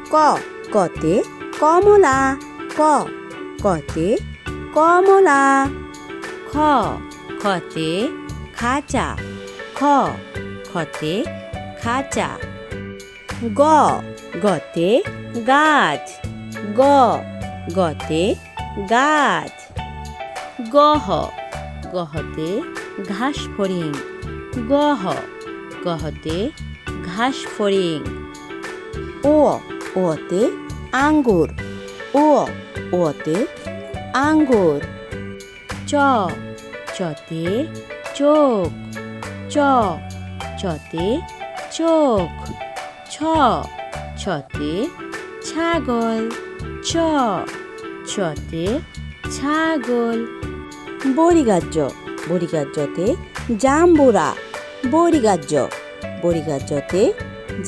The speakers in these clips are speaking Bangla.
ক কতে কমলা ক কতে কমলা খ খতে খাঁচা খ খতে খাঁচা গ গতে গাছ গ গতে গাছ গহ গহতে ঘাস ফড়িং গহ গহতে ঘাস ফড়িং ও ওতে আঙ্গুর ও ওতে আঙ্গুর চ চতে চোখ চ চতে চোখ ছ ছতে ছাগল ছ ছতে ছাগল বড়িগাহ্য বড়িগাহ্যতে জাম্বুরা বড়িগাহ্য বড়িগাহ্যতে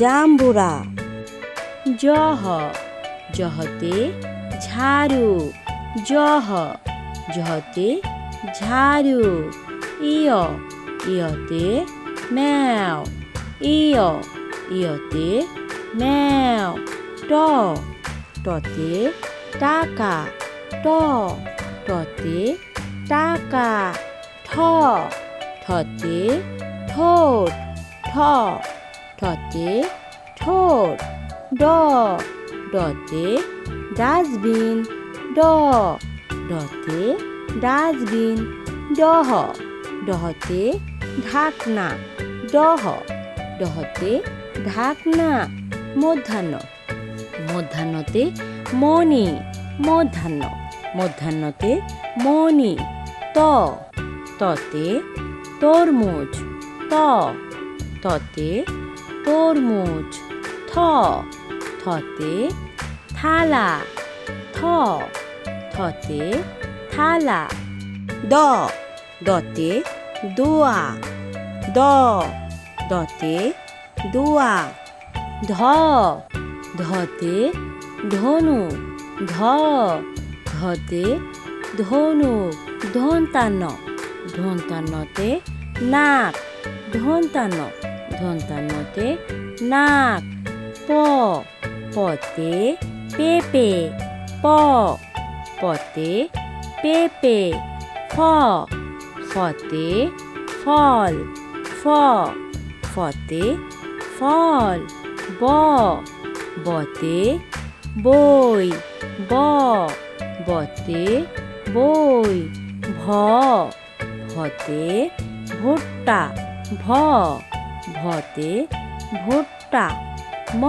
জাম্বুরা জহ জহতে ঝাড়ু জহ জহতে ঝাড়ু ইয় ইয়তে ম্যাও ইয় ইয়তে ম্যাও ট টতে টাকা ট টতে টাকা ঠ ঠতে ঠোঁট ঠ ঠতে ঠোঁট ড ডতে ডাস্টবিন ড ডতে ডাস্টবিন ডহ ডহতে ঢাকনা ডহ ডহতে ঢাকনা মধ্যাহ্ন মধ্যাহ্নতে মণি মধ্যাহ্ন মধ্যাহ্নতে মণি ত ততে তরমুজ ত ততে তরমুজ থ থতে থালা থ থতে থালা দ দতে দোয়া দ দতে দোয়া ধ ধতে ধনু ধ ধতে ধনু ধন্তান্ন ধন্তান্নতে নাক ধন্তান্ন ধন্তান্নতে নাক প পতে পেঁপে প পতে পেঁপে ফ ফতে ফল ফ ফতে ফল ব বতে বই ব বতে বই ভ ভতে ভুট্টা ভ ভতে ভুট্টা ম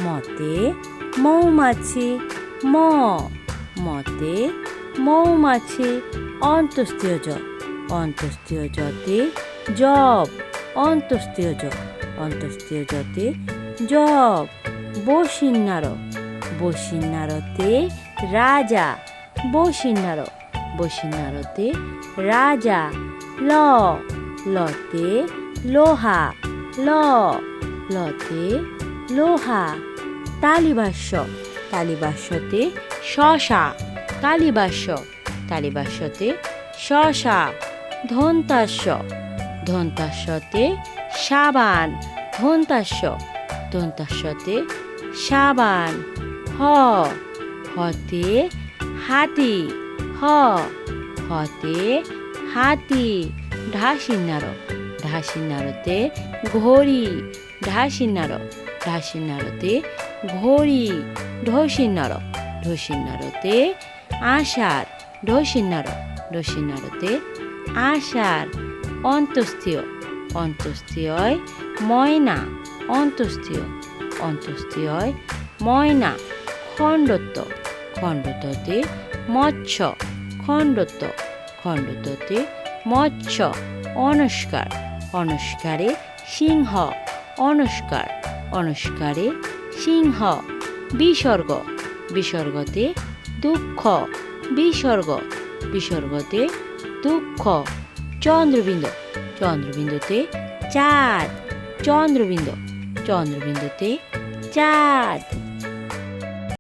মতে মৌমাছি ম মতে মৌমাছি অন্তস্তীয় জ অন্তস্তীয় জতে জব অন্তস্তীয় জ অন্তস্তীয় জতে জব বসিন্নার বসিন্নারতে রাজা বসিন্নার বসিন্নারতে রাজা ল লতে লোহা ল লতে লোহা তালিভাষ্য তালিভাষ্যতে শশা তালিভাষ্য তালিভাষ্যতে শশা ধন্তাস্য ধন্তাস্যতে সাবান ধন্তাস্য ধন্তাস্যতে সাবান হ হতে হাতি হ হতে হাতি ঢাসিন্নার ঢাসিন্নারতে ঘড়ি ঢাসিন্নার ঢাসিন্নারতে ঘড়ি ঢসিন্নার ঢসিন্নারতে আষাঢ় ঢসিন্নার ঢসিন্নারতে আষাঢ় অন্তস্তীয় অন্তস্তীয় ময়না অন্তস্তীয় অন্তস্তীয় ময়না খণ্ডত্ব খণ্ডত্বতে মৎস্য খণ্ডত্ব খণ্ডত্বতে মৎস্য অনস্কার অনস্কারে সিংহ অনস্কার অনস্কারে সিংহ বিসর্গ বিসর্গতে দুঃখ বিসর্গ বিসর্গতে দুঃখ চন্দ্রবিন্দু চন্দ্রবিন্দুতে চাঁদ চন্দ্রবিন্দু চন্দ্রবিন্দুতে চাঁদ